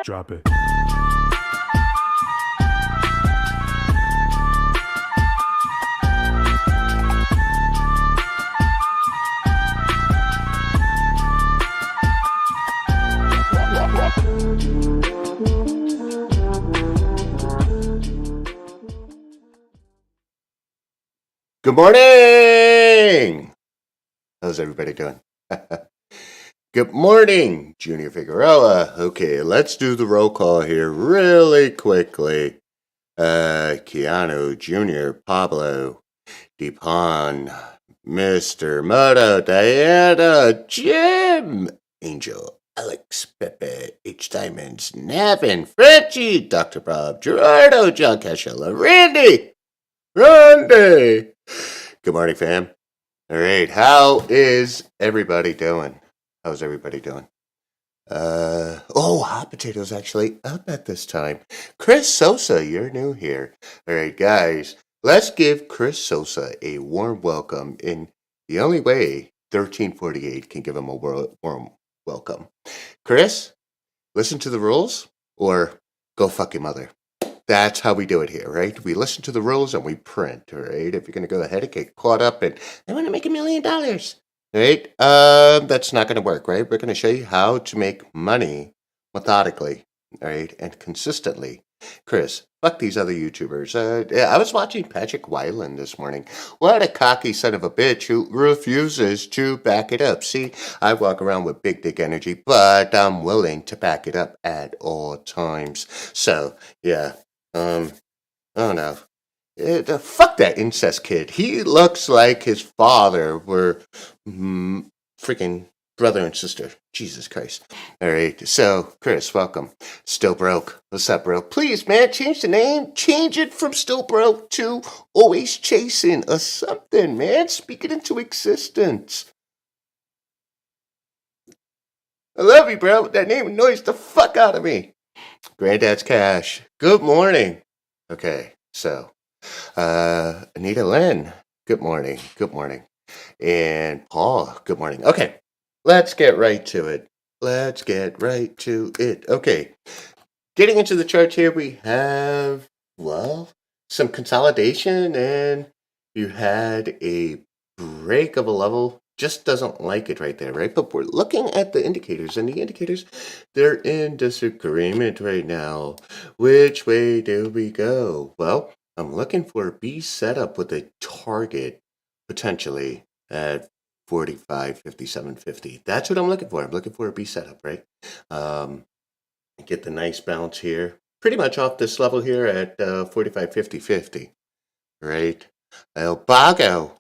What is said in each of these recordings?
Drop it. Good morning! How's everybody doing? Good morning, Junior Figueroa. Okay, let's do the roll call here really quickly. Keanu, Junior, Pablo, Deepan, Mr. Moto, Diana, Jim, Angel, Alex, Pepe, H. Diamonds, Navin, Frenchie, Dr. Bob, Gerardo, John Cashella, Randy! Good morning, fam. All right, how is everybody doing? How's everybody doing? Hot potato's actually up at this time. Chris Sosa, you're new here. All right, guys, let's give Chris Sosa a warm welcome in the only way 1348 can give him a warm welcome. Chris, listen to the rules or go fuck your mother. That's how we do it here, right? We listen to the rules and we print, all right? If you're going to go ahead and get caught up and I want to make $1 million, right? That's not going to work, right? We're going to show you how to make money methodically, all right, and consistently. Chris, fuck these other YouTubers. I was watching Patrick Wyland this morning. What a cocky son of a bitch who refuses to back it up. See, I walk around with big dick energy, but I'm willing to back it up at all times. So, yeah. Oh no. Fuck that incest kid. He looks like his father were freaking brother and sister. Jesus Christ. All right. So, Chris, welcome. Still Broke. What's up, bro? Please, man, change the name. Change it from Still Broke to Always Chasing or something, man. Speak it into existence. I love you, bro. That name annoys the fuck out of me. Granddad's Cash. Good morning. Okay, so Anita Lynn, good morning. Good morning. And Paul, good morning. Okay, let's get right to it. Okay, getting into the chart here, we have, some consolidation, and you had a break of a level. Just doesn't like it right there, right? But we're looking at the indicators, and the indicators, they're in disagreement right now. Which way do we go? Well, I'm looking for a B setup with a target potentially at 45, 57, 50. That's what I'm looking for. I'm looking for a B setup, right? Get the nice bounce here. Pretty much off this level here at 45, 50, 50, right? El Bago.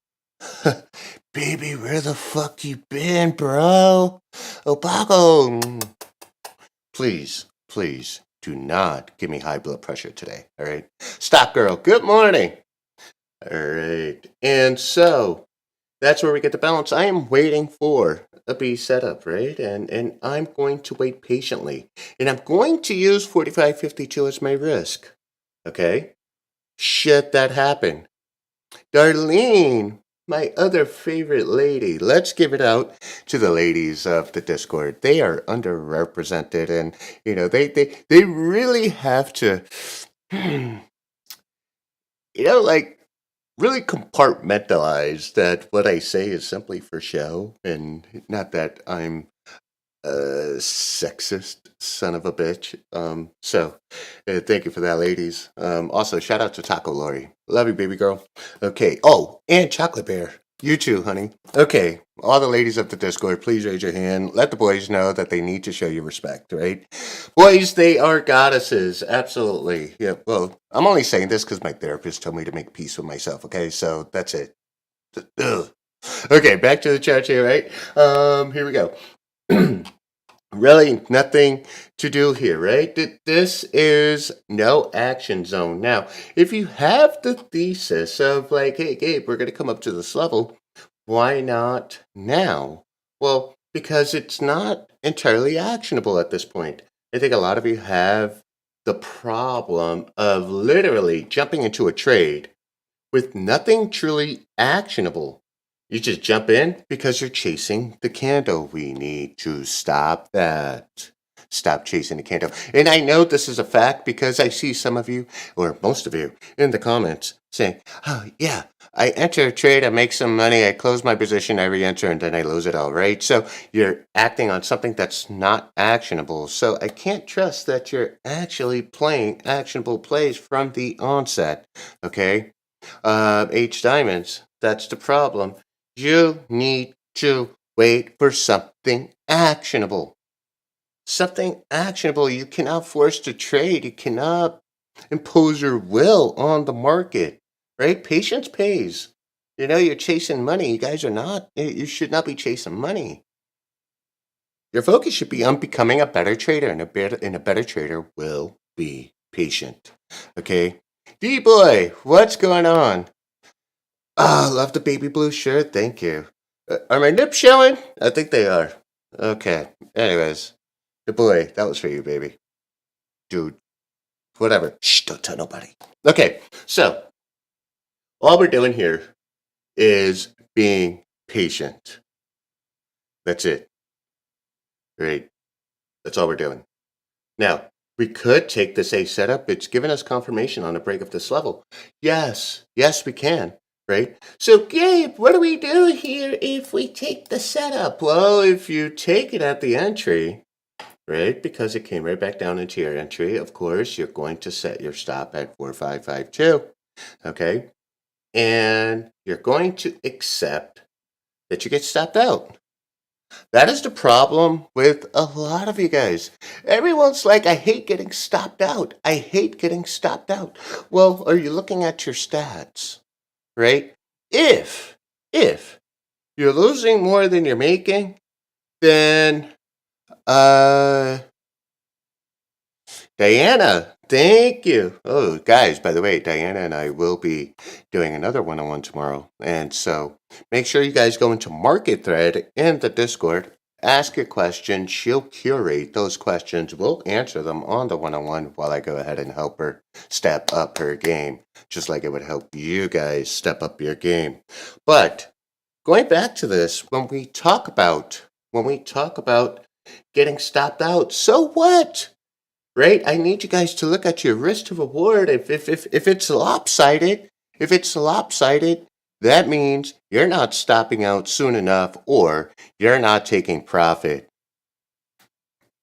Baby, where the fuck you been, bro? Obago, please do not give me high blood pressure today, all right? Stop, girl. Good morning. All right, and so that's where we get the balance. I am waiting for a B setup, right? And I'm going to wait patiently, and I'm going to use 45.52 as my risk, okay? Should that happen. Darlene, my other favorite lady. Let's give it out to the ladies of the Discord. They are underrepresented, and they really have to, like really compartmentalize that what I say is simply for show, and not that I'm a sexist son of a bitch. Thank you for that, ladies. Also, shout out to Taco Lori. Love you, baby girl. Okay. Oh, and Chocolate Bear. You too, honey. Okay. All the ladies of the Discord, please raise your hand. Let the boys know that they need to show you respect, right? Boys, they are goddesses. Absolutely. Yeah. Well, I'm only saying this because my therapist told me to make peace with myself. Okay. So that's it. Ugh. Okay. Back to the chart here, right? Here we go. Really nothing to do here, right? This is no action zone. Now, if you have the thesis of like, hey, Gabe, we're going to come up to this level, why not now? Well, because it's not entirely actionable at this point. I think a lot of you have the problem of literally jumping into a trade with nothing truly actionable. You just jump in because you're chasing the candle. We need to stop that. stop chasing the candle. And I know this is a fact because I see some of you, or most of you, in the comments saying, oh, yeah, I enter a trade, I make some money, I close my position, I re-enter, and then I lose it all, right? So you're acting on something that's not actionable. So I can't trust that you're actually playing actionable plays from the onset, okay? H diamonds, that's the problem. You need to wait for something actionable. Something actionable. You cannot force the trade. You cannot impose your will on the market, right? Patience pays. You know, you're chasing money. You guys are not. You should not be chasing money. Your focus should be on becoming a better trader, and a better trader will be patient. Okay, D-boy, what's going on? Ah, love the baby blue shirt. Thank you. Are my nips showing? I think they are. Okay. Anyways, the boy, that was for you, baby. Dude, whatever. Shh, don't tell nobody. Okay, so all we're doing here is being patient. That's it. Right? That's all we're doing. Now, we could take this A setup. It's given us confirmation on a break of this level. Yes, we can. Right? So, Gabe, what do we do here if we take the setup? Well, if you take it at the entry, right, because it came right back down into your entry, of course, you're going to set your stop at 4552, okay? And you're going to accept that you get stopped out. That is the problem with a lot of you guys. Everyone's like, I hate getting stopped out. I hate getting stopped out. Well, are you looking at your stats? Right? If you're losing more than you're making, then Diana, thank you. Oh, guys, by the way, Diana and I will be doing another one-on-one tomorrow. And so make sure you guys go into Market Thread in the Discord. Ask your question. She'll curate those questions. We'll answer them on the one-on-one while I go ahead and help her step up her game, just like it would help you guys step up your game. But going back to this, when we talk about getting stopped out, so what? Right? I need you guys to look at your risk to reward. If it's lopsided, that means you're not stopping out soon enough, or you're not taking profit.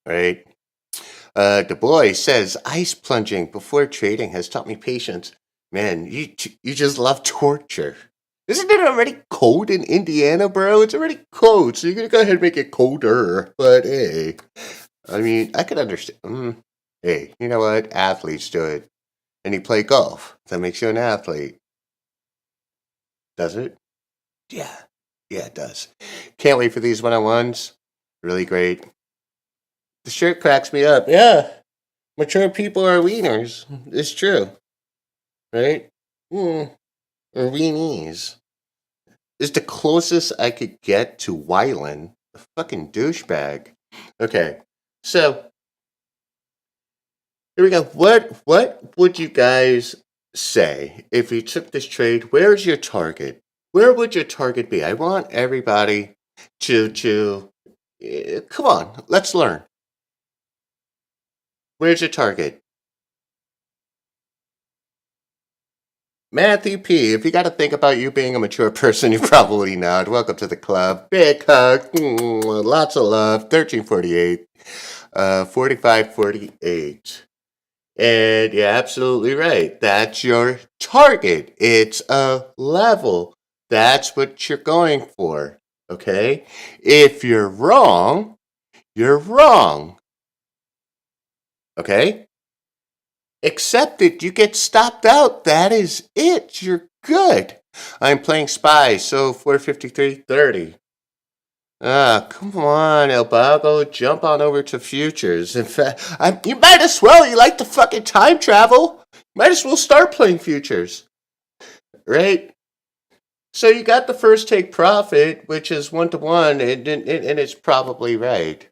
Right? The boy says ice plunging before trading has taught me patience. Man, you just love torture. Isn't it already cold in Indiana, bro? It's already cold, so you're gonna go ahead and make it colder. But hey, I mean, I could understand. Hey, you know what? Athletes do it. And you play golf. That makes you an athlete. Does it? Yeah. Yeah, it does. Can't wait for these one-on-ones. Really great. The shirt cracks me up. Yeah. Mature people are wieners. It's true. Right? Or weenies. Is the closest I could get to Wyland. A fucking douchebag. Okay. So, here we go. What would you guys say if you took this trade? Where's your target? Where would your target be? I want everybody to come on, let's learn. Where's your target? Matthew P., if you got to think about you being a mature person, you're probably not. Welcome to the club. Big hug. Lots of love. 1348. 4548. And you're absolutely right. That's your target. It's a level. That's what you're going for. Okay? If you're wrong, you're wrong. Okay? Accept it. You get stopped out. That is it. You're good. I'm playing Spy, so 453.30. Come on, El Bago, jump on over to futures. In fact, you might as well. You like to fucking time travel. Might as well start playing futures, right? So you got the first take profit, which is 1-to-1, and it's probably right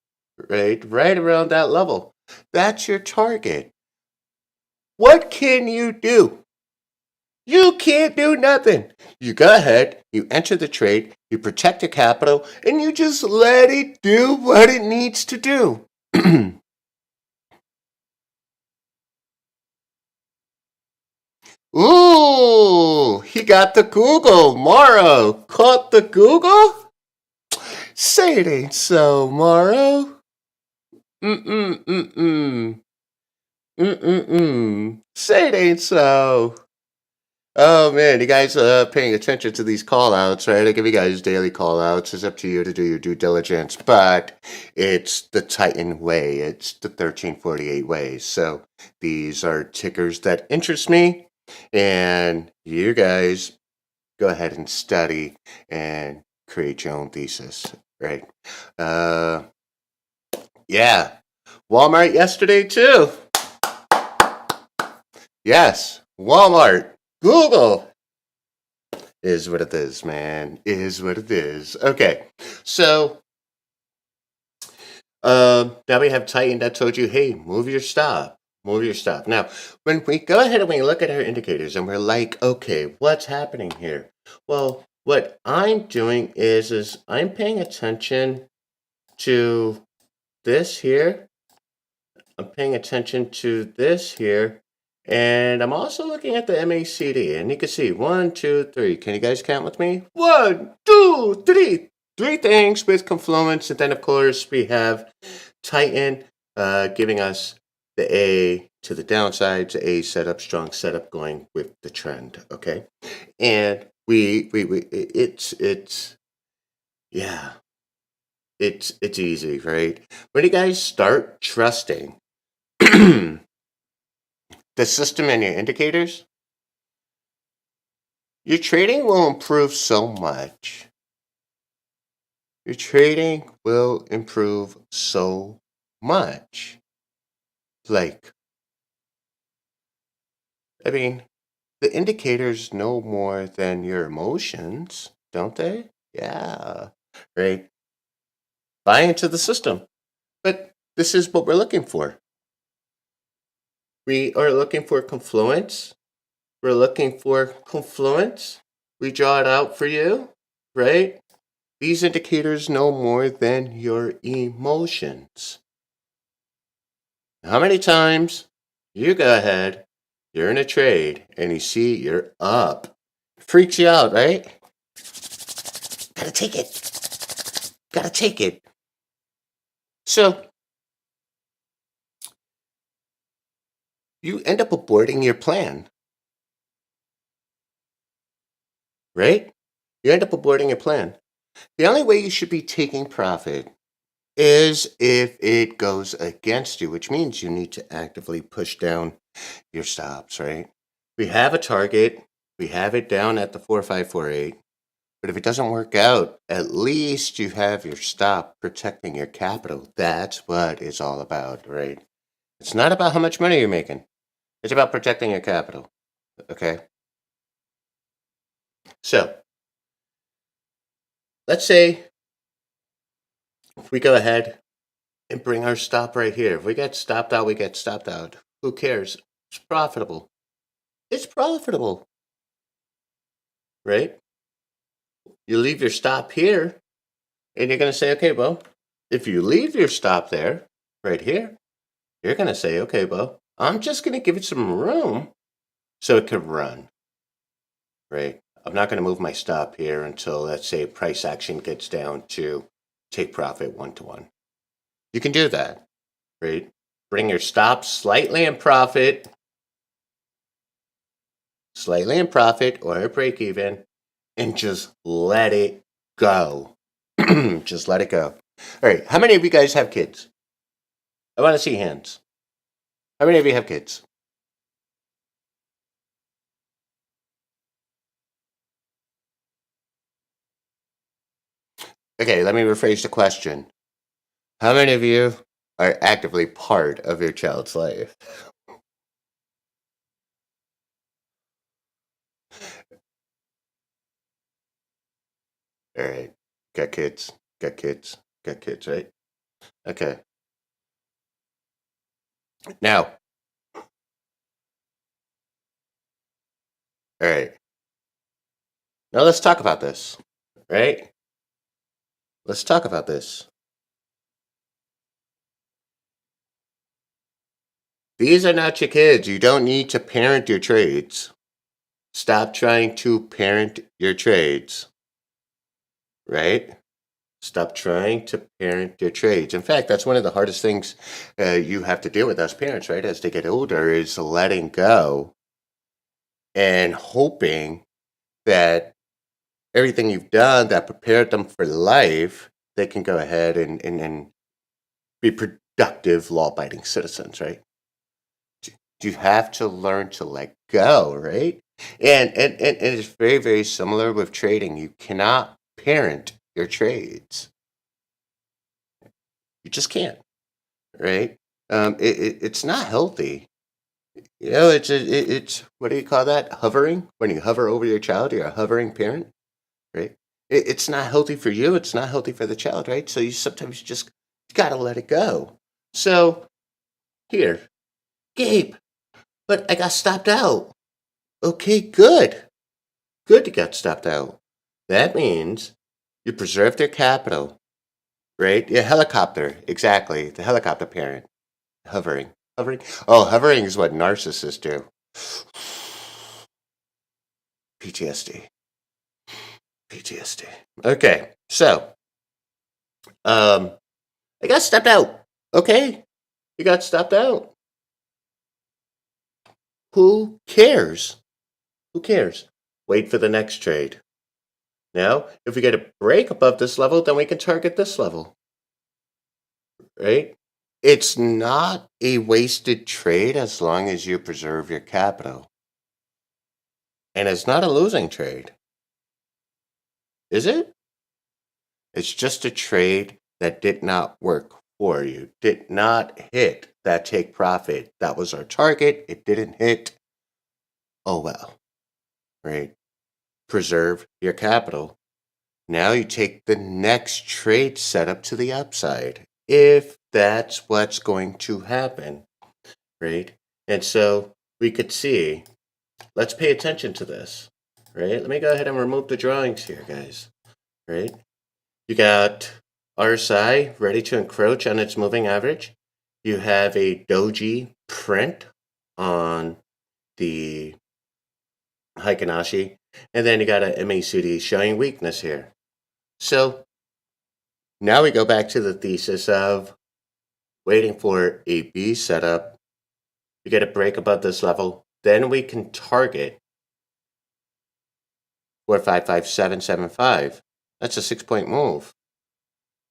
around that level. That's your target. What can you do? You can't do nothing. You go ahead, you enter the trade, you protect your capital, and you just let it do what it needs to do. Ooh, he got the Google. Morrow caught the Google? Say it ain't so, Morrow. Mm-mm, mm-mm. Mm-mm-mm. Say it ain't so. Oh man, you guys paying attention to these call outs, right? I give you guys daily call outs. It's up to you to do your due diligence, but it's the Titan way. It's the 1348 way. So these are tickers that interest me, and you guys go ahead and study and create your own thesis, right? Uh, yeah. Walmart yesterday too. Yes, Walmart. Google is what it is, man. Is what it is. Okay, so now we have Titan that told you, hey, move your stop. Move your stop. Now, when we go ahead and we look at our indicators and we're like, okay, what's happening here? Well, what I'm doing is I'm paying attention to this here. I'm paying attention to this here. And I'm also looking at the MACD. And you can see 1, 2, 3. Can you guys count with me? 1, 2, 3. 3 things with confluence. And then, of course, we have Titan giving us the A to the downside. The A setup, strong setup going with the trend. Okay. And yeah, it's easy, right? When you guys start trusting the system and your indicators, your trading will improve so much. Your trading will improve so much. Like, I mean, the indicators know more than your emotions, don't they? Yeah, right? Buy into the system. But this is what we're looking for. We are looking for confluence. We're looking for confluence. We draw it out for you, right? These indicators know more than your emotions. How many times you go ahead, you're in a trade, and you see you're up? Freaks you out, right? Gotta take it. Gotta take it. So you end up aborting your plan, right? You end up aborting your plan. The only way you should be taking profit is if it goes against you, which means you need to actively push down your stops, right? We have a target, we have it down at the 4548, but if it doesn't work out, at least you have your stop protecting your capital. That's what it's all about, right? It's not about how much money you're making, it's about protecting your capital, okay? So let's say if we go ahead and bring our stop right here. If we get stopped out, we get stopped out. Who cares? It's profitable. It's profitable, right? You leave your stop here, and you're going to say, okay, well, if you leave your stop there, right here, you're going to say, okay, well, I'm just going to give it some room so it can run, right? I'm not going to move my stop here until, let's say, price action gets down to take profit 1-to-1. You can do that, right? Bring your stop slightly in profit or a break even, and just let it go. Just let it go. All right. How many of you guys have kids? I want to see hands. How many of you have kids? Okay, let me rephrase the question. How many of you are actively part of your child's life? All right. Got kids. Got kids. Got kids, right? Okay. Now, all right. Now let's talk about this, right? Let's talk about this. These are not your kids. You don't need to parent your trades. Stop trying to parent your trades, right? Stop trying to parent your trades. In fact, that's one of the hardest things you have to deal with as parents, right? As they get older, is letting go and hoping that everything you've done that prepared them for life, they can go ahead and be productive, law-abiding citizens, right? You have to learn to let go, right? And it's very, very similar with trading. You cannot parent your trades. You just can't, right? It's not healthy. You know, it's what do you call that? Hovering. When you hover over your child, you're a hovering parent, right? It's not healthy for you. It's not healthy for the child, right? So you sometimes just gotta let it go. So here, Gabe, but I got stopped out. Okay, good. Good you got stopped out. That means you preserved their capital, right? Yeah, helicopter, exactly. The helicopter parent. Hovering. Hovering? Oh, hovering is what narcissists do. PTSD. PTSD. Okay, so, I got stopped out. Okay, you got stopped out. Who cares? Who cares? Wait for the next trade. Now, if we get a break above this level, then we can target this level, right? It's not a wasted trade as long as you preserve your capital. And it's not a losing trade, is it? It's just a trade that did not work for you, did not hit that take profit. That was our target. It didn't hit. Oh well, right? Preserve your capital. Now you take the next trade setup to the upside, if that's what's going to happen, right? And so we could see, let's pay attention to this, right? Let me go ahead and remove the drawings here, guys, right? You got RSI ready to encroach on its moving average. You have a doji print on the Heikinashi, and then you got a MACD showing weakness here. So now we go back to the thesis of waiting for a B setup. We get a break above this level. Then we can target 455775. That's a 6-point move.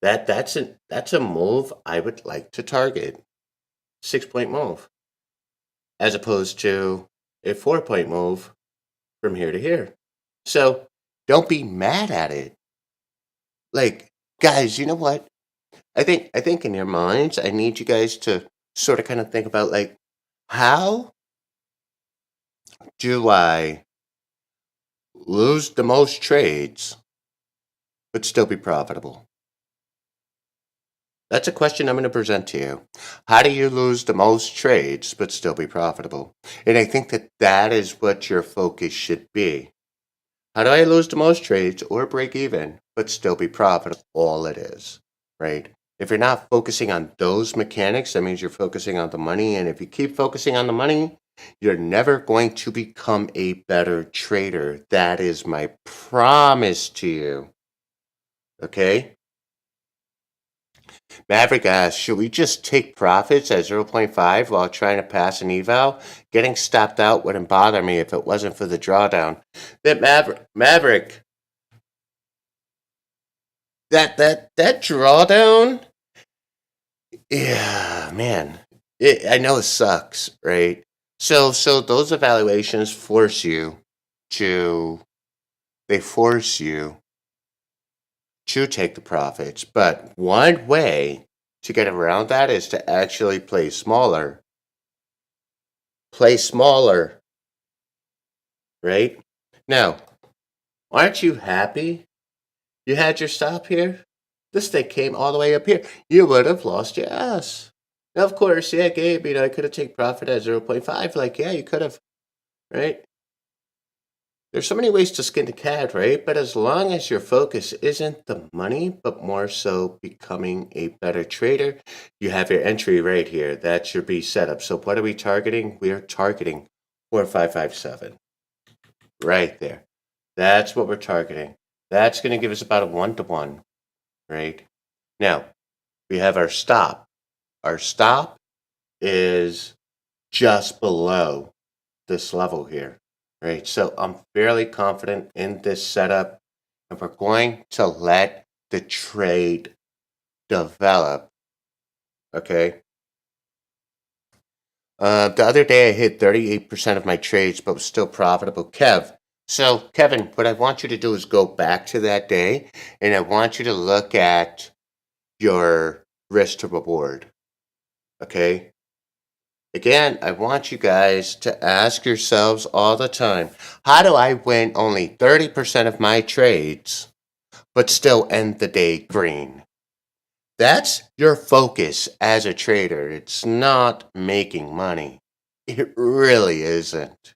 That's a move I would like to target. 6-point move. As opposed to a 4-point move from here to here. So don't be mad at it. Like, guys, you know what? I think in your minds, I need you guys to sort of kind of think about, like, how do I lose the most trades but still be profitable? That's a question I'm going to present to you. How do you lose the most trades but still be profitable? And I think that that is what your focus should be. How do I lose the most trades or break even but still be profitable? All it is, right? If you're not focusing on those mechanics, that means you're focusing on the money. And if you keep focusing on the money, you're never going to become a better trader. That is my promise to you. Okay? Maverick asks, should we just take profits at 0.5 while trying to pass an eval? Getting stopped out wouldn't bother me if it wasn't for the drawdown. That Maverick, that drawdown, yeah, man, I know it sucks, right? So those evaluations force you to force you to take the profits, but one way to get around that is to actually play smaller. Play smaller, right? Now, aren't you happy you had your stop here? This thing came all the way up here. You would have lost your ass. Now, of course, yeah, Gabe, I could have taken profit at 0.5. Like, yeah, you could have, right? There's so many ways to skin the cat, right? But as long as your focus isn't the money, but more so becoming a better trader, you have your entry right here. That's your B setup. So what are we targeting? We are targeting 4557, right there. That's what we're targeting. That's going to give us about a 1-to-1, right? Now, we have our stop. Our stop is just below this level here, right? So I'm fairly confident in this setup, and we're going to let the trade develop, okay? The other day I hit 38% of my trades, but was still profitable. So Kevin, what I want you to do is go back to that day, and I want you to look at your risk to reward, okay? Again, I want you guys to ask yourselves all the time, how do I win only 30% of my trades, but still end the day green? That's your focus as a trader. It's not making money. It really isn't.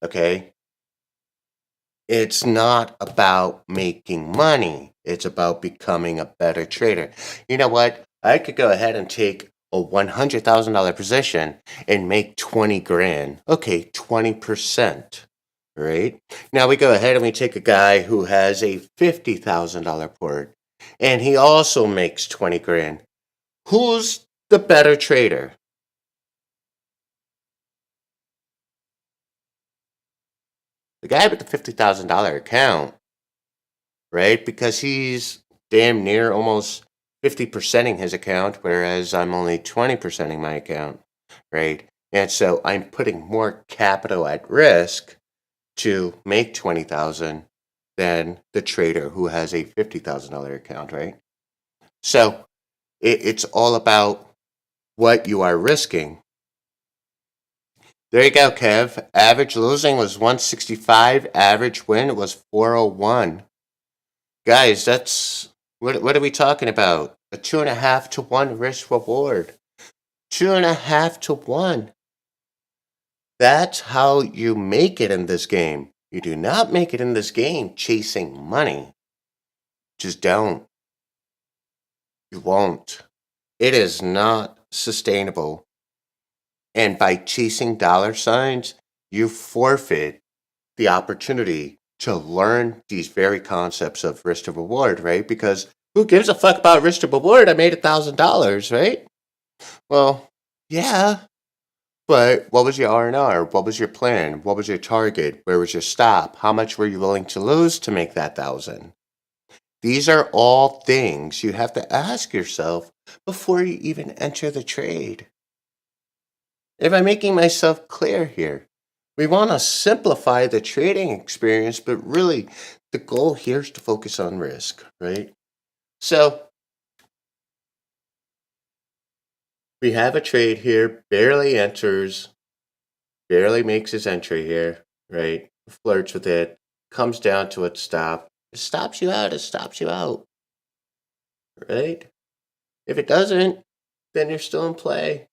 Okay? It's not about making money. It's about becoming a better trader. You know what? I could go ahead and take a $100,000 position and make 20 grand. Okay, 20%. Right? Now we go ahead and we take a guy who has a $50,000 port and he also makes 20 grand. Who's the better trader? The guy with the $50,000 account, right? Because he's damn near almost 50%ing his account, whereas I'm only 20%ing my account, right? And so I'm putting more capital at risk to make 20,000 than the trader who has a $50,000 account, right? So it's all about what you are risking. There you go, Kev. Average losing was 165. Average win was 401. Guys, that's what are we talking about? A 2.5 to 1 risk reward. 2.5 to 1. That's how you make it in this game. You do not make it in this game chasing money. Just don't. You won't. It is not sustainable. And by chasing dollar signs, you forfeit the opportunity to learn these very concepts of risk to reward, right? Because who gives a fuck about risk to reward? I made $1,000, right? Well, yeah, but what was your R&R? What was your plan? What was your target? Where was your stop? How much were you willing to lose to make that 1,000? These are all things you have to ask yourself before you even enter the trade. Am I making myself clear here? We want to simplify the trading experience, but really the goal here is to focus on risk, right? So we have a trade here, barely enters, barely makes his entry here, right? Flirts with it, comes down to its stop. It stops you out, it stops you out, right? If it doesn't, then you're still in play.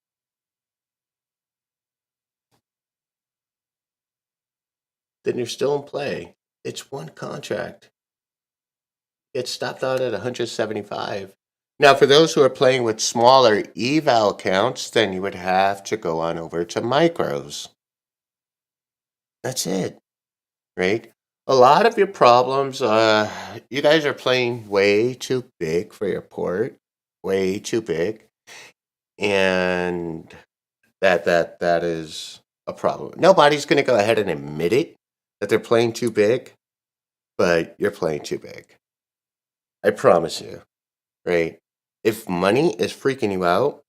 Then you're still in play. It's one contract. It stopped out at 175. Now, for those who are playing with smaller eval counts, then you would have to go on over to micros. That's it, right? A lot of your problems, you guys are playing way too big for your port, way too big, and that is a problem. Nobody's going to go ahead and admit it that they're playing too big, but you're playing too big. I promise you, right? If money is freaking you out,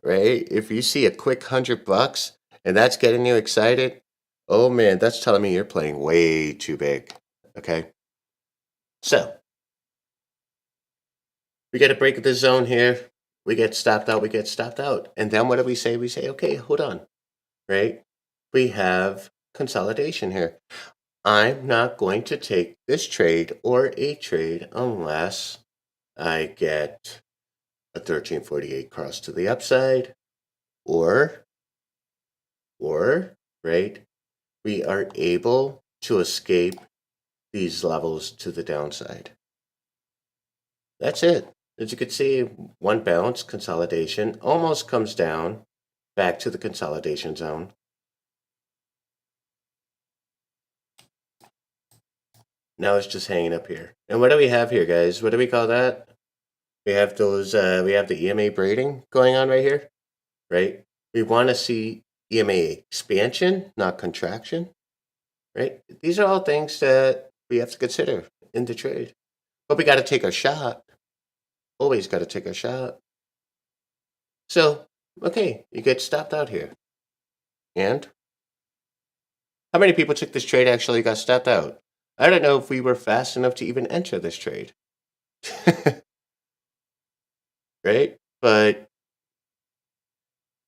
right? If you see a quick $100 and that's getting you excited, oh man, that's telling me you're playing way too big. Okay. So we get a break of the zone here. We get stopped out. We get stopped out. And then what do we say? We say, okay, hold on, right? We have consolidation here. I'm not going to take this trade or a trade unless I get a 1348 cross to the upside or, right, we are able to escape these levels to the downside. That's it. As you can see, one bounce consolidation almost comes down back to the consolidation zone. Now it's just hanging up here. And what do we have here, guys? What do we call that? We have those, we have the EMA braiding going on right here, right? We want to see EMA expansion, not contraction, right? These are all things that we have to consider in the trade. But we got to take our shot. Always got to take our shot. So, okay, you get stopped out here. And how many people took this trade actually got stopped out? I don't know if we were fast enough to even enter this trade. Right? But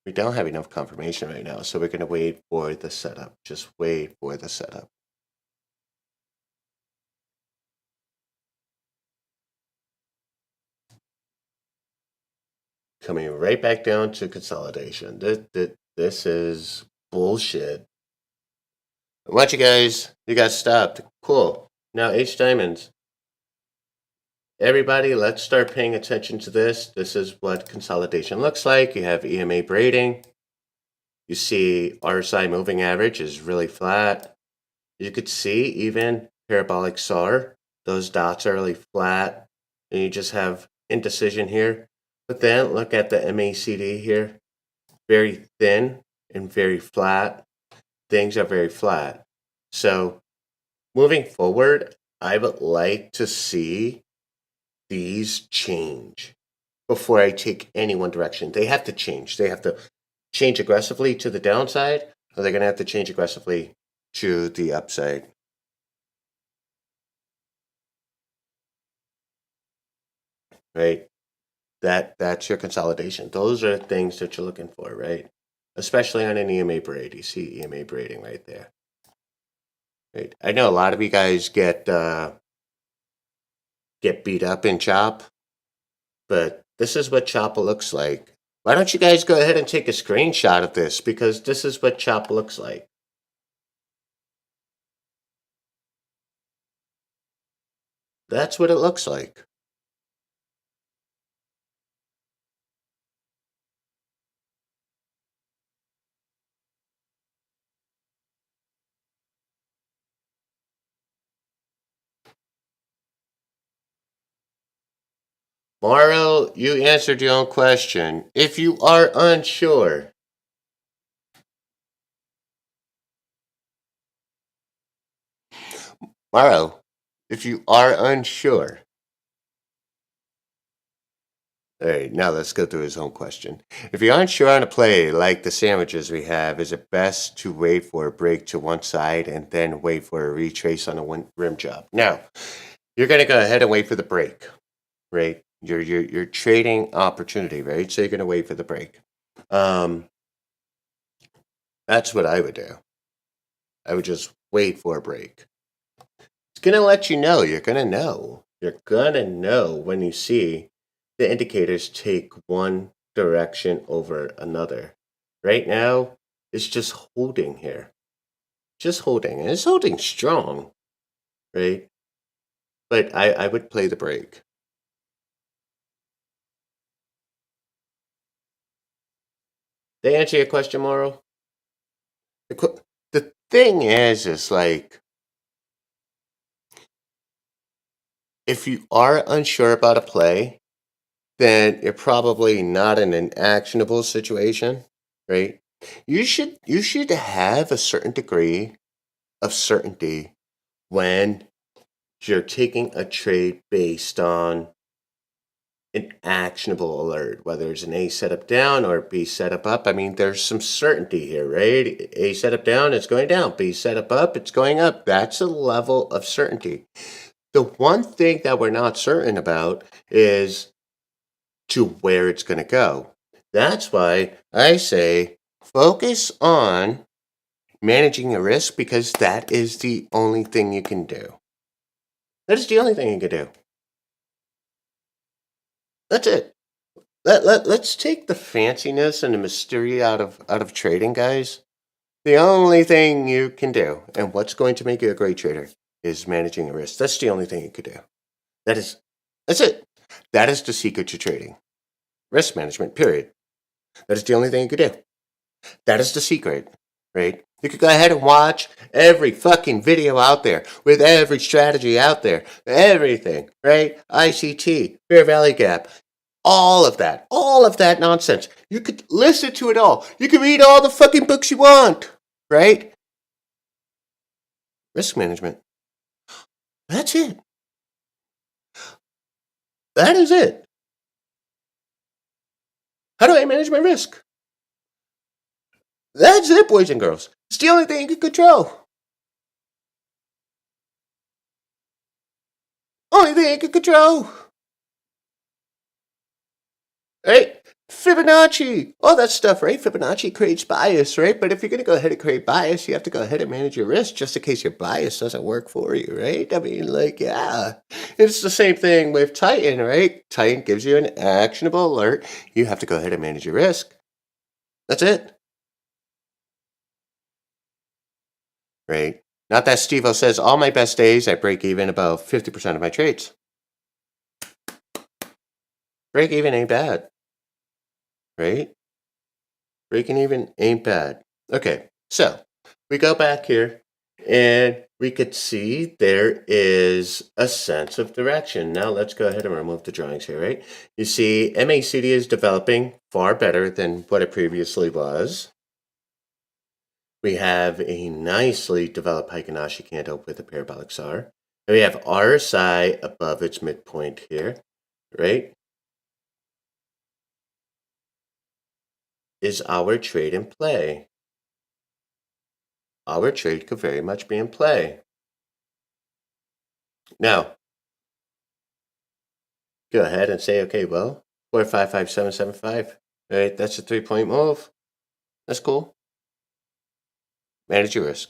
we don't have enough confirmation right now, so we're going to wait for the setup. Just wait for the setup. Coming right back down to consolidation. This is bullshit. Watch you guys. You got stopped. Cool. Now H diamonds. Everybody, let's start paying attention to this. This is what consolidation looks like. You have EMA braiding. You see RSI moving average is really flat. You could see even parabolic SAR. Those dots are really flat. And you just have indecision here. But then look at the MACD here. Very thin and very flat. Things are very flat. So moving forward, I would like to see these change before I take any one direction. They have to change. They have to change aggressively to the downside, or they're going to have to change aggressively to the upside. Right? That's your consolidation. Those are things that you're looking for, right? Especially on an EMA braid. You see EMA braiding right there. Right? I know a lot of you guys get beat up in chop, but this is what chop looks like. Why don't you guys go ahead and take a screenshot of this, because this is what chop looks like. That's what it looks like. Mauro, you answered your own question. If you are unsure, Mauro, if you are unsure. All right, now let's go through his own question. If you're unsure on a play like the sandwiches we have, is it best to wait for a break to one side and then wait for a retrace on a rim job? Now, you're going to go ahead and wait for the break, right? You're trading opportunity, right? So you're going to wait for the break. That's what I would do. I would just wait for a break. It's going to let you know. You're going to know. You're going to know when you see the indicators take one direction over another. Right now, it's just holding here. Just holding. And it's holding strong, right? But I would play the break. They answer your question, Morrow? The thing is like, if you are unsure about a play, then you're probably not in an actionable situation, right? You should have a certain degree of certainty when you're taking a trade based on an actionable alert, whether it's an A setup down or B setup up. I mean, there's some certainty here, right? A setup down, it's going down. B setup up, it's going up. That's a level of certainty. The one thing that we're not certain about is to where it's going to go. That's why I say focus on managing a risk, because that is the only thing you can do. That is the only thing you can do. That's it. Let's take the fanciness and the mystery out of trading, guys. The only thing you can do, and what's going to make you a great trader, is managing a risk. That's the only thing you could do. That's it. That is the secret to trading. Risk management, period. That is the only thing you could do. That is the secret, right? You could go ahead and watch every fucking video out there with every strategy out there, everything, right? ICT, Fair Valley Gap, all of that nonsense. You could listen to it all. You can read all the fucking books you want, right? Risk management. That's it. That is it. How do I manage my risk? That's it, boys and girls. It's the only thing you can control. Only thing you can control. Right? Fibonacci, all that stuff, right? Fibonacci creates bias, right? But if you're going to go ahead and create bias, you have to go ahead and manage your risk just in case your bias doesn't work for you, right? I mean, like, yeah. It's the same thing with Titan, right? Titan gives you an actionable alert. You have to go ahead and manage your risk. That's it, right? Not that Steve-O says, all my best days, I break even about 50% of my trades. Break even ain't bad, right? Breaking even ain't bad. Okay, so we go back here and we could see there is a sense of direction. Now let's go ahead and remove the drawings here, right? You see MACD is developing far better than what it previously was. We have a nicely developed Heikin-Ashi candle with a parabolic SAR. And we have RSI above its midpoint here, right? Is our trade in play? Our trade could very much be in play. Now, go ahead and say, okay, well, 455,775. All right, that's a 3-point move. That's cool. Manage your risk.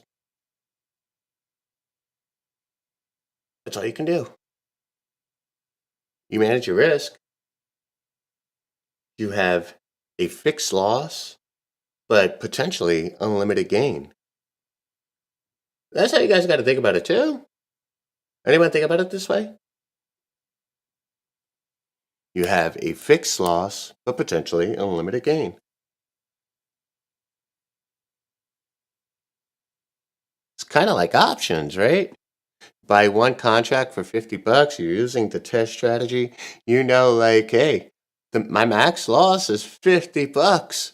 That's all you can do. You manage your risk. You have a fixed loss, but potentially unlimited gain. That's how you guys got to think about it too. Anyone think about it this way? You have a fixed loss, but potentially unlimited gain. It's kind of like options, right? Buy one contract for 50 bucks, you're using the test strategy, you know, like, hey, my max loss is 50 bucks,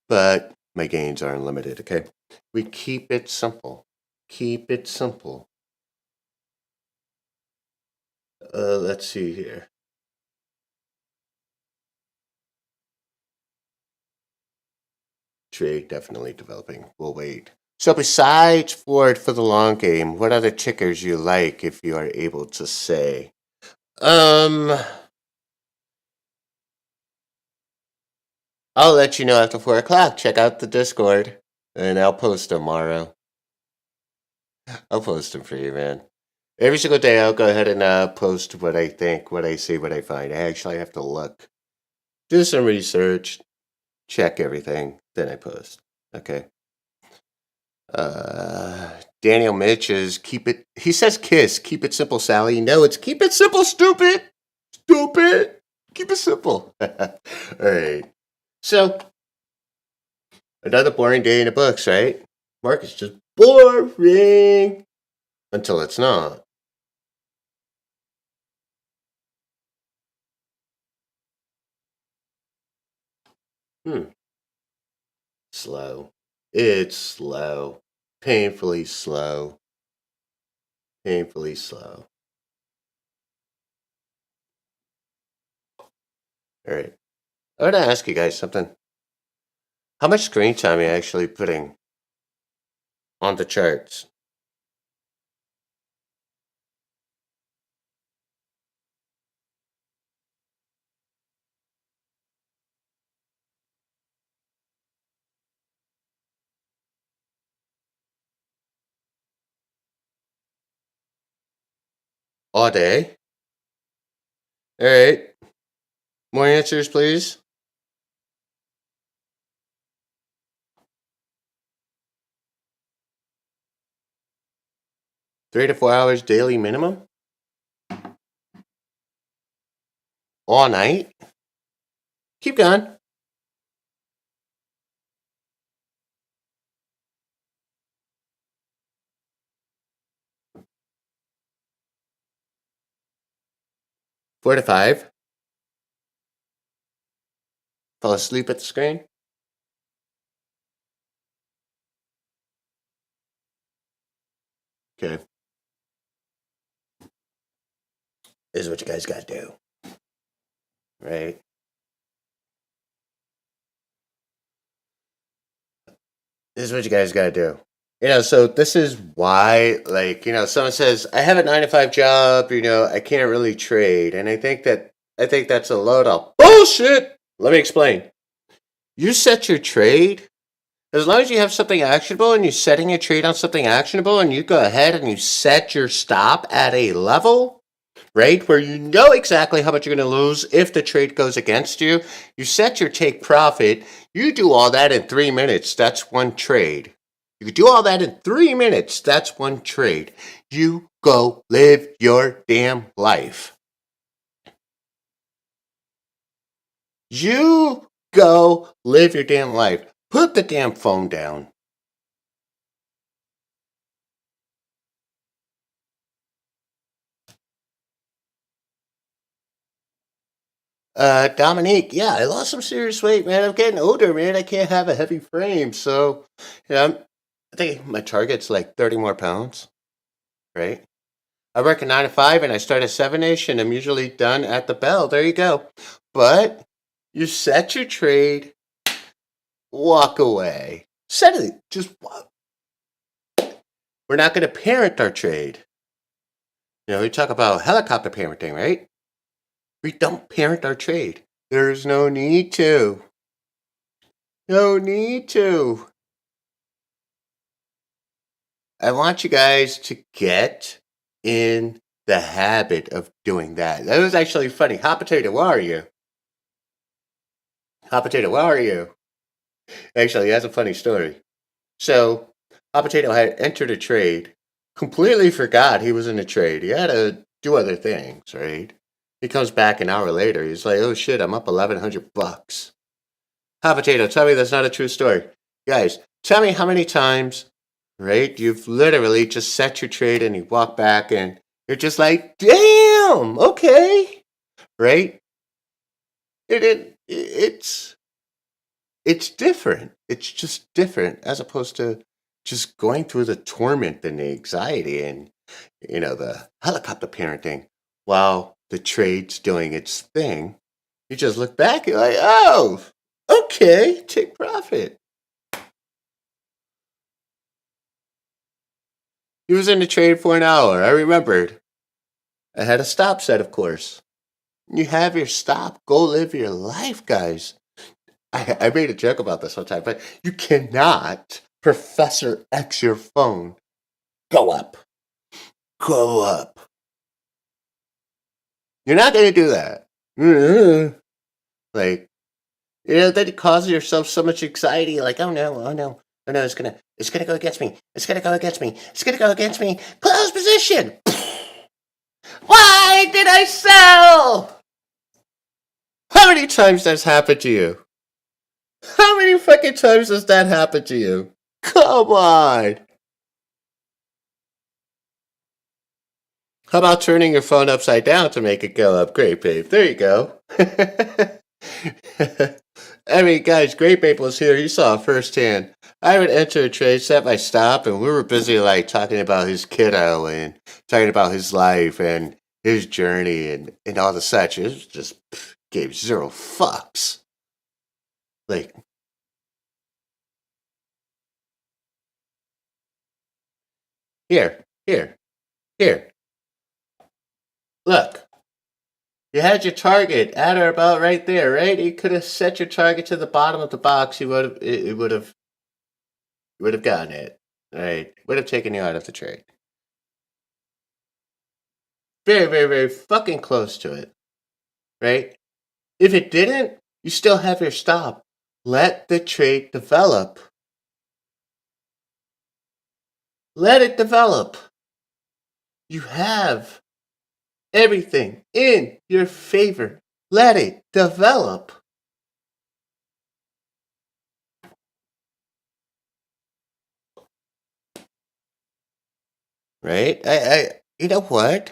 but my gains are unlimited, okay? We keep it simple. Keep it simple. Let's see here. Trade definitely developing. We'll wait. So besides Ford for the long game, what other tickers you like if you are able to say? I'll let you know after 4 o'clock. Check out the Discord, and I'll post tomorrow. I'll post them for you, man. Every single day, I'll go ahead and post what I think, what I see, what I find. I actually have to look, do some research, check everything, then I post. Okay. Daniel Mitch is keep it. He says kiss. Keep it simple, Sally. No, it's keep it simple, stupid. Stupid. Keep it simple. All right. So another boring day in the books, right? Market's just boring until it's not. Slow. It's slow. Painfully slow. Painfully slow. All right. I want to ask you guys something. How much screen time are you actually putting on the charts? All day? All right. More answers, please. 3 to 4 hours daily minimum? All night? Keep going. 4 to 5. Fall asleep at the screen. Okay. This is what you guys got to do. Right? This is what you guys got to do. So this is why, someone says, I have a 9 to 5 job, I can't really trade. And I think that's a load of bullshit. Let me explain. You set your trade. As long as you have something actionable and you're setting a trade on something actionable and you go ahead and you set your stop at a level, right, where you know exactly how much you're going to lose if the trade goes against you, you set your take profit, you do all that in 3 minutes. That's one trade. You can do all that in 3 minutes. That's one trade. You go live your damn life. You go live your damn life. Put the damn phone down. Dominique, yeah, I lost some serious weight, man. I'm getting older, man. I can't have a heavy frame. So, I think my target's like 30 more pounds, right? I work a 9 to 5 and I start at 7-ish and I'm usually done at the bell. There you go. But you set your trade, walk away. Set it. Just walk. We're not going to parent our trade. We talk about helicopter parenting, right? We don't parent our trade. There's no need to. No need to. I want you guys to get in the habit of doing that. That was actually funny. Hot Potato, where are you? Hot Potato, where are you? Actually, that's a funny story. So, Hot Potato had entered a trade, completely forgot he was in a trade. He had to do other things, right? He comes back an hour later. He's like, oh shit, I'm up $1,100. Hot Potato, tell me that's not a true story. Guys, tell me how many times, right, you've literally just set your trade and you walk back and you're just like, damn, okay, right? It's different. It's just different as opposed to just going through the torment and the anxiety and, the helicopter parenting while the trade's doing its thing. You just look back, you're like, oh, okay, take profit. He was in the trade for an hour. I remembered. I had a stop set, of course. You have your stop. Go live your life, guys. I made a joke about this one time, but you cannot Professor X your phone. Go up. Go up. You're not going to do that. Like, then you cause yourself so much anxiety. Like, oh no, oh no, oh no, it's gonna go against me. It's gonna go against me. It's gonna go against me. Close position. Why did I sell? How many times that's happened to you? How many fucking times does that happen to you? Come on. How about turning your phone upside down to make it go up? Great, babe. There you go. I mean, guys, Great Babe was here. He saw firsthand. I would enter a trade, set my stop, and we were busy like talking about his kiddo and talking about his life and his journey and all the such. It was just gave zero fucks. Like, here, here. Look, you had your target at or about right there, right? You could have set your target to the bottom of the box. You would have gotten it. Right? Would have taken you out of the trade. Very, very, very fucking close to it. Right? If it didn't, you still have your stop. Let the trade develop. Let it develop. You have everything in your favor. Let it develop. Right? You know what?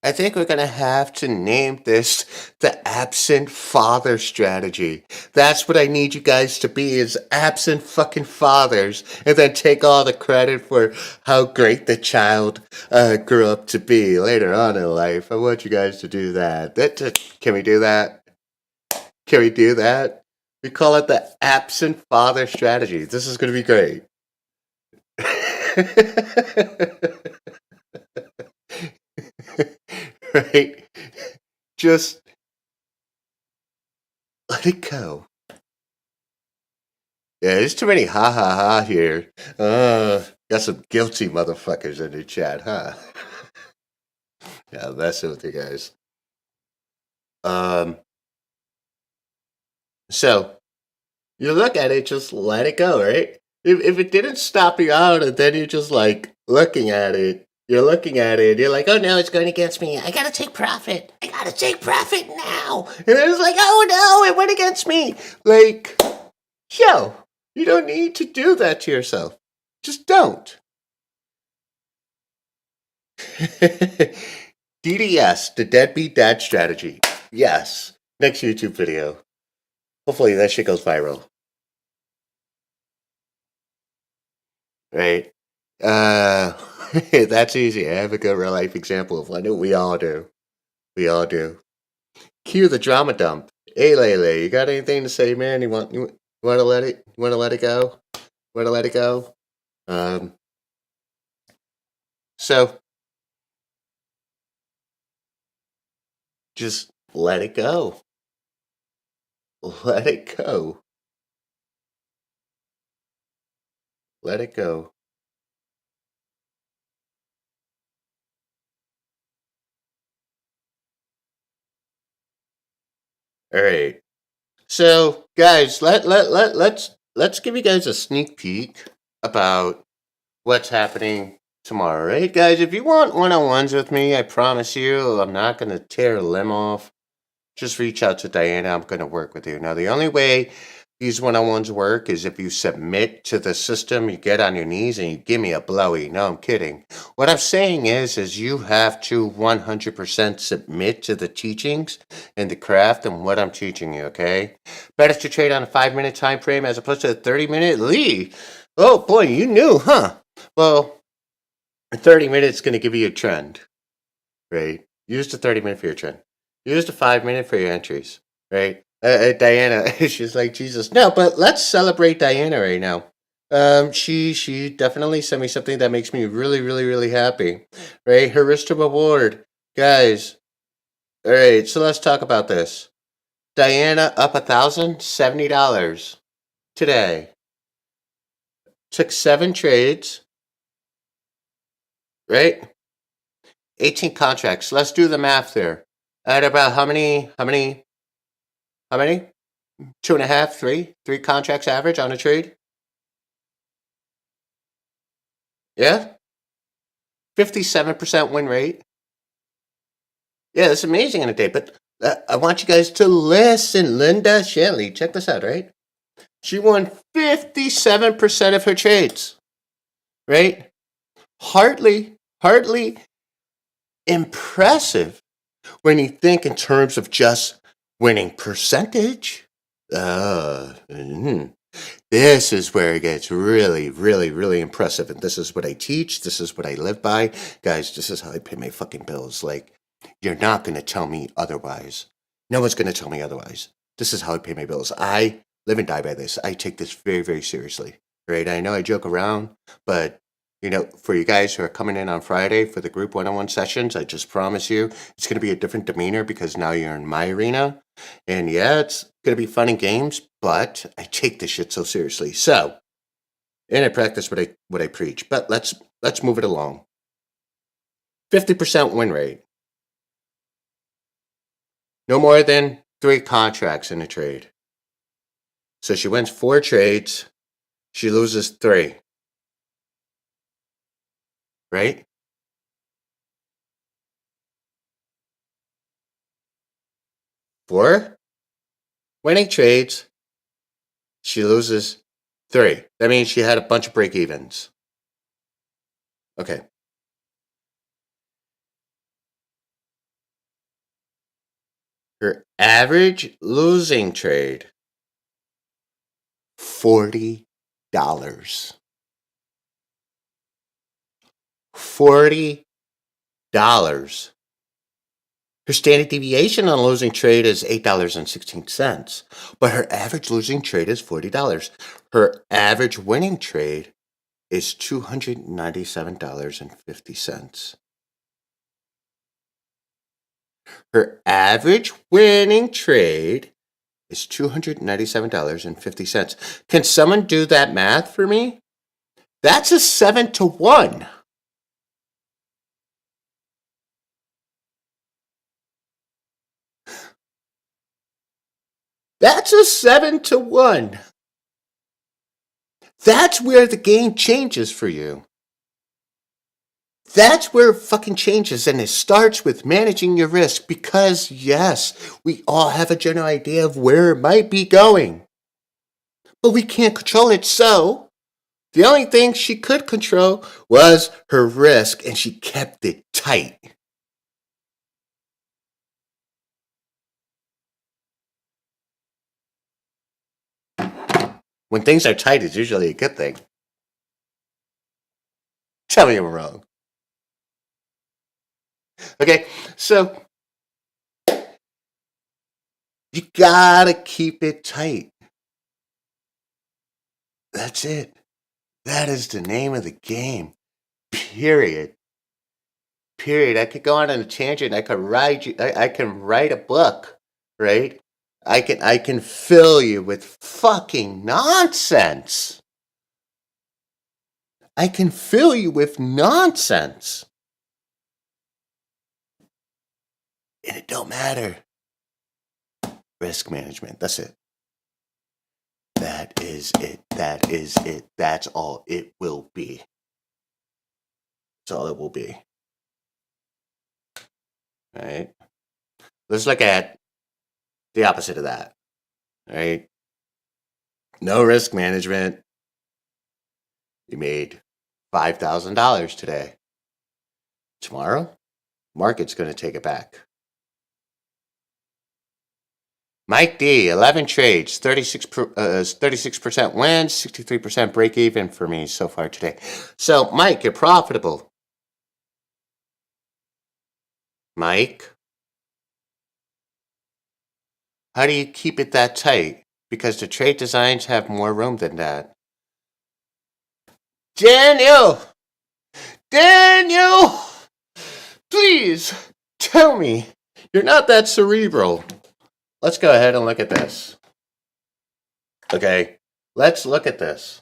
I think we're going to have to name this the absent father strategy. That's what I need you guys to be, is absent fucking fathers, and then take all the credit for how great the child grew up to be later on in life. I want you guys to do that. Can we do that? Can we do that? We call it the absent father strategy. This is going to be great. Right? Just let it go. Yeah, there's too many ha ha ha here. Got some guilty motherfuckers in the chat, huh? Yeah, I'm messing with you guys. Um, so you look at it, just let it go, right? If it didn't stop you out, and then you're just like looking at it, you're like, oh no, it's going against me. I gotta take profit. I gotta take profit now. And then it's like, oh no, it went against me. Like, yo, you don't need to do that to yourself. Just don't. DDS, the deadbeat dad strategy. Yes. Next YouTube video. Hopefully that shit goes viral. Right? That's easy. I have a good real life example of one. We all do. We all do. Cue the drama dump. Hey Lele, you got anything to say, man? You want to let it? You want to let it go? Want to let it go? Um. So just let it go. Let it go. Let it go. All right. So, guys, let's give you guys a sneak peek about what's happening tomorrow, right, guys? If you want one-on-ones with me, I promise you, I'm not gonna tear a limb off. Just reach out to Diana. I'm gonna work with you. Now, the only way these one-on-ones work is if you submit to the system, you get on your knees and you give me a blowy. No, I'm kidding. What I'm saying is you have to 100% submit to the teachings and the craft and what I'm teaching you, okay? Better to trade on a 5-minute time frame as opposed to a 30-minute lead. Oh boy, you knew, huh? Well, 30 minutes is going to give you a trend, right? Use the 30-minute for your trend. Use the 5-minute for your entries, right? Diana, she's like, Jesus. No, but let's celebrate Diana right now. She definitely sent me something that makes me really, really, really happy, right? Her Rista reward, guys. All right, so let's talk about this. Diana up $1,070 today. Took 7 trades, right? 18 contracts. Let's do the math there. At about how many? How many? How many? 2.5, 3? 3 contracts average on a trade? Yeah? 57% win rate. Yeah, that's amazing in a day. But I want you guys to listen. Linda Shanley, check this out, right? She won 57% of her trades, right? Hardly impressive when you think in terms of just winning percentage. This is where it gets really, really, really impressive. And this is what I teach. This is what I live by. Guys, this is how I pay my fucking bills. Like, you're not going to tell me otherwise. No one's going to tell me otherwise. This is how I pay my bills. I live and die by this. I take this very, very seriously. Right? I know I joke around, but for you guys who are coming in on Friday for the group one-on-one sessions, I just promise you it's going to be a different demeanor because now you're in my arena. And yeah, it's going to be fun and games, but I take this shit so seriously. So, and I practice what I preach. But let's move it along. 50% win rate. No more than 3 contracts in a trade. So she wins 4 trades. She loses 3. Right? 4 winning trades. She loses 3. That means she had a bunch of break evens. Okay. Her average losing trade, $40. $40. Her standard deviation on a losing trade is $8.16, but her average losing trade is $40. Her average winning trade is $297.50. Her average winning trade is $297.50. Can someone do that math for me? That's a 7-to-1. That's a 7-to-1. That's where the game changes for you. That's where it fucking changes, and it starts with managing your risk because, yes, we all have a general idea of where it might be going. But we can't control it, so the only thing she could control was her risk, and she kept it tight. When things are tight, it's usually a good thing. Tell me I'm wrong. Okay, so you gotta keep it tight. That's it. That is the name of the game. Period. Period. I could go on a tangent. I could write you. I can write a book, right? I can fill you with fucking nonsense. I can fill you with nonsense. And it don't matter. Risk management. That's it. That is it. That is it. That's all it will be. That's all it will be. All right. Let's look at the opposite of that. All right. No risk management. You made $5,000 today. Tomorrow, market's going to take it back. Mike D, 11 trades, 36% wins, 63% break even for me so far today. So, Mike, you're profitable. Mike, how do you keep it that tight? Because the trade designs have more room than that. Daniel! Daniel! Please, tell me. You're not that cerebral. Let's go ahead and look at this. Okay, let's look at this.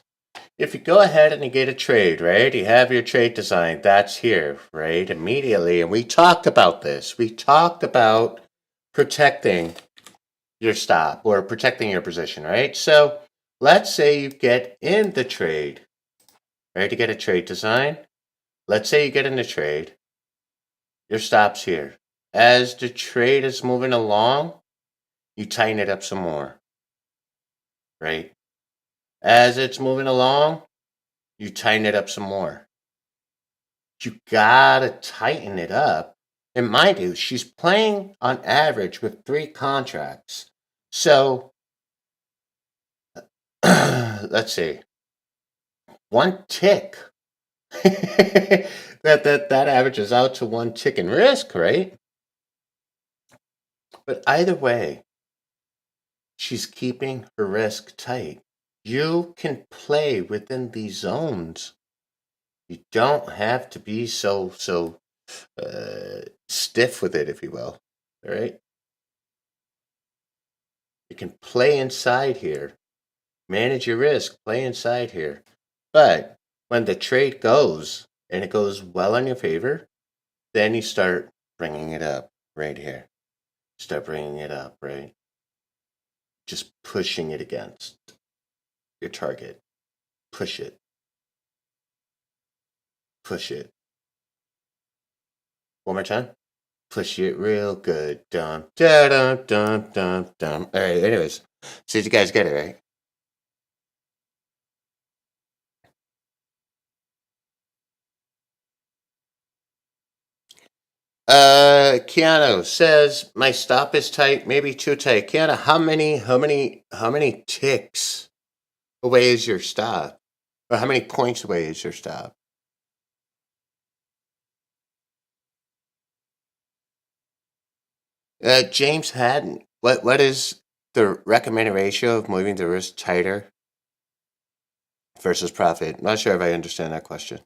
If you go ahead and you get a trade, right? You have your trade design. That's here, right? Immediately. And we talked about this. We talked about protecting your stop or protecting your position, right? So let's say you get in the trade, right? You get a trade design. Let's say you get in the trade. Your stop's here. As the trade is moving along, you tighten it up some more, right? As it's moving along, you tighten it up some more. You gotta tighten it up. And mind you, she's playing on average with 3 contracts. So let's see. One tick. that averages out to 1 tick in risk, right? But either way, she's keeping her risk tight. You can play within these zones. You don't have to be so stiff with it, if you will. All right. You can play inside here, manage your risk, play inside here. But when the trade goes and it goes well in your favor, then you start bringing it up right here. Start bringing it up, right? Just pushing it against your target. Push it. Push it. One more time. Push it real good. Dum, da, dum, dum, dum, dum. All right, anyways. So you guys get it, right? Keanu says my stop is tight, maybe too tight. Keanu, how many ticks away is your stop? Or how many points away is your stop? James Haddon, what is the recommended ratio of moving the wrist tighter versus profit? Not sure if I understand that question.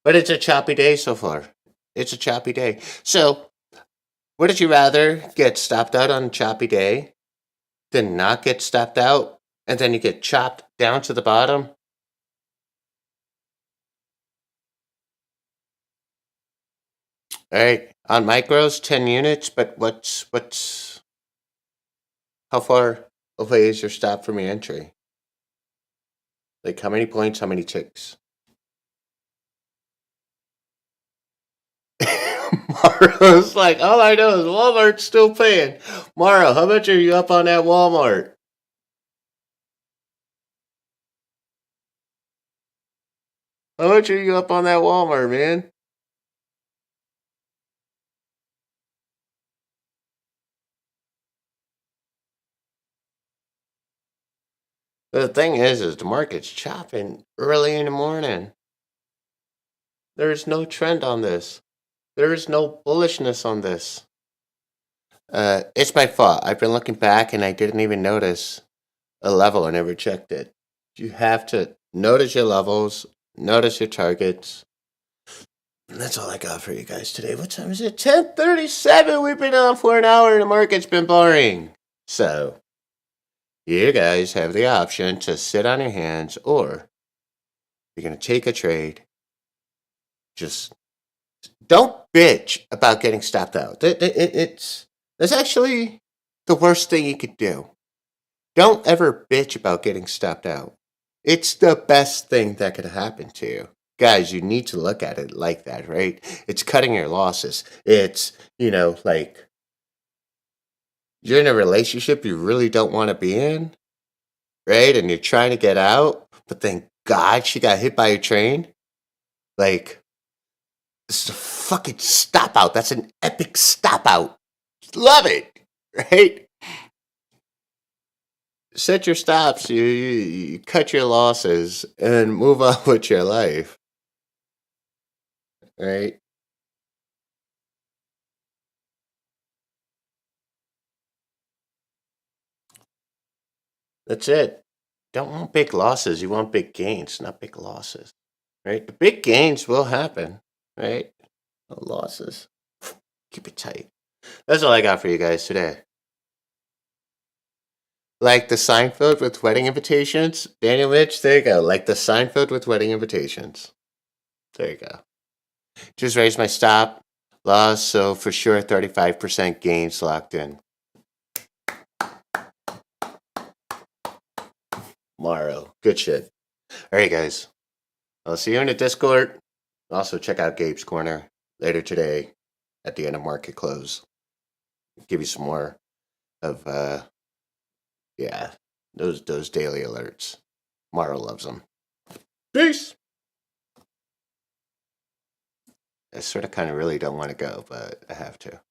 But it's a choppy day so far. It's a choppy day. So, would you rather get stopped out on a choppy day than not get stopped out and then you get chopped down to the bottom? All right, on micros, 10 units, but how far away is your stop from your entry? Like, how many points, how many ticks? Morrow's like, all I know is Walmart's still paying. Morrow, how much are you up on that Walmart? How much are you up on that Walmart, man? The thing is the market's chopping early in the morning. There is no trend on this. There is no bullishness on this. It's my fault. I've been looking back and I didn't even notice a level. I never checked it. You have to notice your levels, notice your targets. And that's all I got for you guys today. What time is it? 10:37. We've been on for an hour and the market's been boring. So, you guys have the option to sit on your hands or you're going to take a trade. Just don't bitch about getting stopped out. That's actually the worst thing you could do. Don't ever bitch about getting stopped out. It's the best thing that could happen to you. Guys, you need to look at it like that, right? It's cutting your losses. It's, like you're in a relationship you really don't want to be in, right? And you're trying to get out, but thank God she got hit by a train. Like, it's a fucking stop out. That's an epic stop out. Love it, right? Set your stops, you cut your losses, and move on with your life, right? That's it. Don't want big losses. You want big gains, not big losses, right? The big gains will happen, right? No losses. Keep it tight. That's all I got for you guys today. Like the Seinfeld with wedding invitations, Daniel Mitch, there you go. Like the Seinfeld with wedding invitations. There you go. Just raised my stop loss, so for sure 35% gains locked in. Morrow. Good shit. All right, guys. I'll see you in the Discord. Also, check out Gabe's Corner later today at the end of market close. Give you some more of, yeah, those daily alerts. Morrow loves them. Peace. I sort of kind of really don't want to go, but I have to.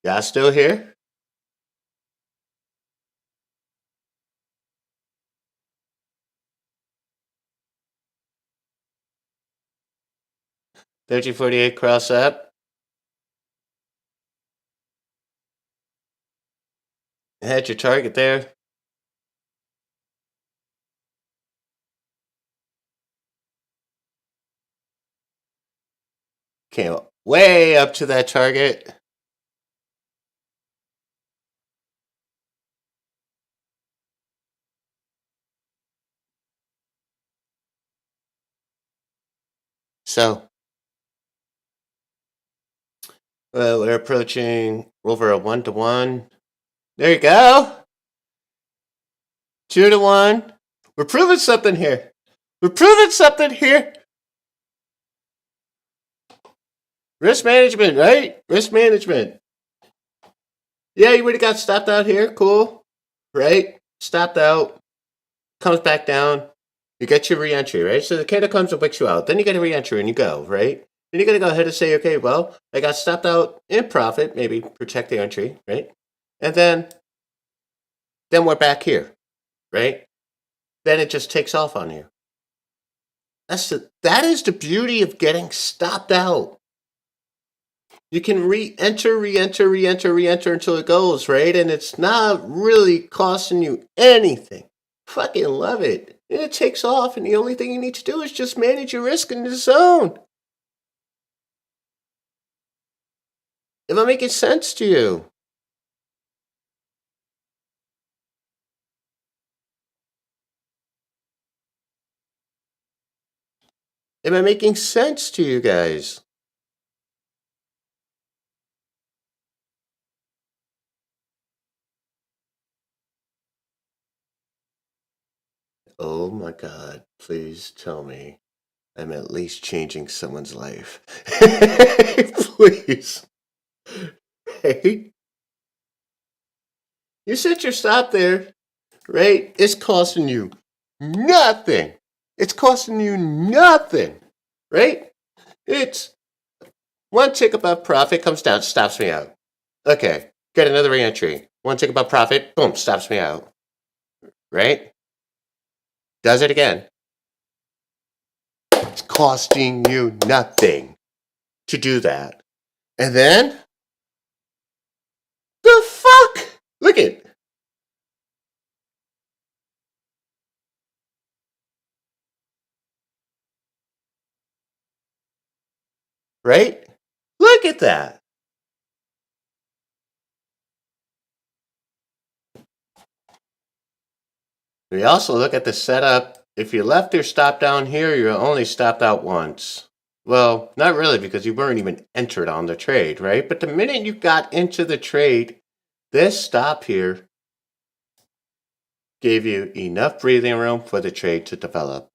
Y'all still here? Thirty 48 cross up. Had your target there. Came way up to that target. So, we're approaching over a 1-to-1. There you go. 2-to-1. We're proving something here. We're proving something here. Risk management, right? Risk management. Yeah, you would have got stopped out here. Cool. Right? Stopped out. Comes back down. You get your re-entry, right? So the candle comes and wicks you out. Then you get a re-entry and you go, right? Then you got to go ahead and say, okay, well, I got stopped out in profit, maybe protect the entry, right? And then we're back here, right? Then it just takes off on you. That is the beauty of getting stopped out. You can re-enter, re-enter, re-enter, re-enter until it goes, right? And it's not really costing you anything. Fucking love it. And it takes off, and the only thing you need to do is just manage your risk in the zone. Am I making sense to you? Am I making sense to you guys? Oh my God, please tell me I'm at least changing someone's life. Please. Hey, you set your stop there, right? It's costing you nothing. It's costing you nothing, right? It's one tick above profit comes down, stops me out. Okay, get another reentry. One tick above profit, boom, stops me out, right? Does it again. It's costing you nothing to do that. And then, the fuck? Look it. Right? Look at that. We also look at the setup. If you left your stop down here, you're only stopped out once. Well, not really, because you weren't even entered on the trade, right? But the minute you got into the trade, this stop here gave you enough breathing room for the trade to develop.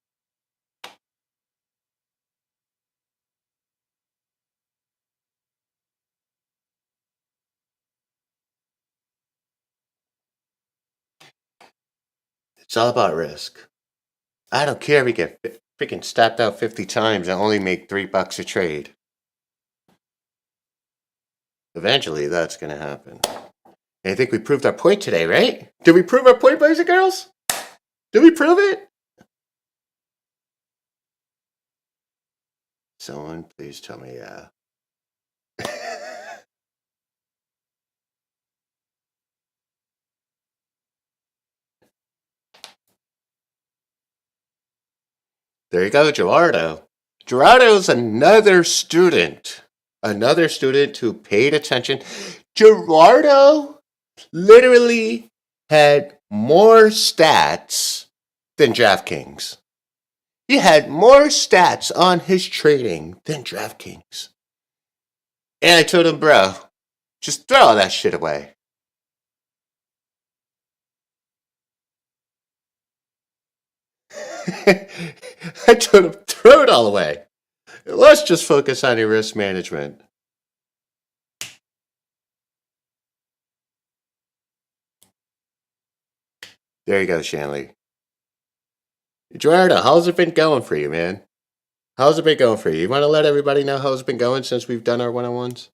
It's all about risk. I don't care if we get freaking stopped out 50 times and only make $3 a trade. Eventually, that's going to happen. And I think we proved our point today, right? Did we prove our point, boys and girls? Did we prove it? Someone please tell me yeah. There you go, Gerardo. Gerardo's another student. Another student who paid attention. Gerardo literally had more stats than DraftKings. He had more stats on his trading than DraftKings. And I told him, bro, just throw all that shit away. I told him, throw it all away. Let's just focus on your risk management. There you go, Shanley. Gerardo, how's it been going for you, man? How's it been going for you? You want to let everybody know how it's been going since we've done our one-on-ones?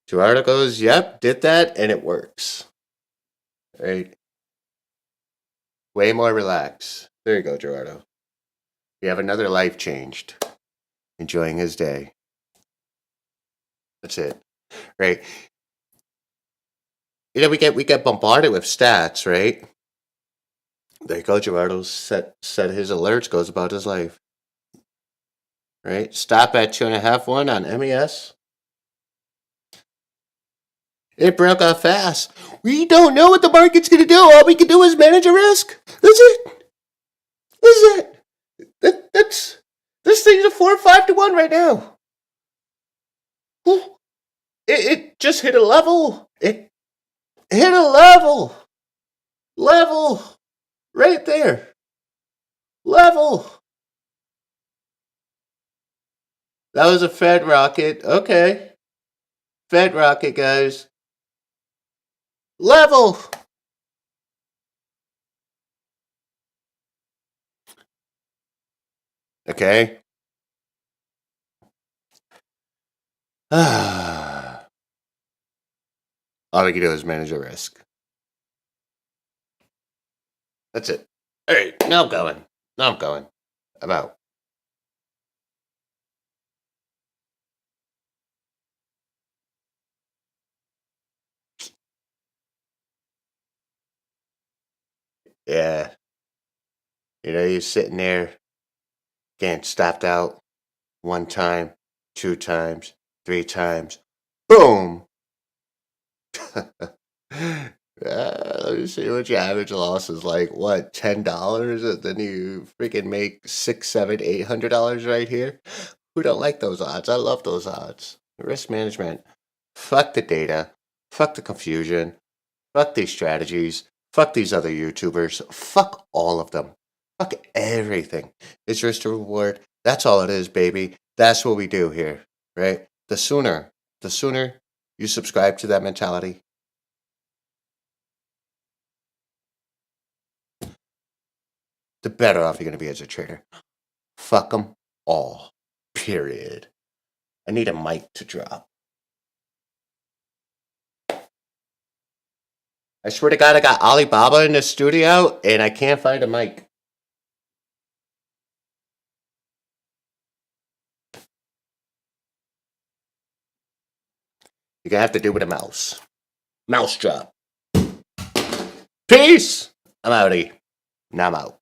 Gerardo goes, yep, did that, and it works. Right? Way more relaxed. There you go, Gerardo. We have another life changed. Enjoying his day. That's it. Right? You know, we get bombarded with stats, right? There you go, Gerardo set his alerts, goes about his life. Right? Stop at 2.5-1 on MES. It broke off fast. We don't know what the market's going to do. All we can do is manage a risk. That's it. That's it. This thing's a 4 or 5-1 right now. It just hit a level. It hit a level. Level. Right there. Level. That was a Fed rocket. Okay. bedrock it, guys. Level. Okay. All we can do is manage the risk. That's it. All right, now I'm going. Now I'm going. I'm out. Yeah. You're sitting there getting stopped out one time, two times, three times. Boom. Let me see what your average loss is like. What, $10? And then you freaking make $600, $700, $800 right here. Who don't like those odds? I love those odds. Risk management. Fuck the data. Fuck the confusion. Fuck these strategies. Fuck these other YouTubers. Fuck all of them. Fuck everything. It's risk to reward. That's all it is, baby. That's what we do here, right? The sooner you subscribe to that mentality, the better off you're going to be as a trader. Fuck them all. Period. I need a mic to drop. I swear to God, I got Alibaba in the studio and I can't find a mic. You're going to have to do with a mouse. Mouse drop. Peace. I'm outie. Now I'm out.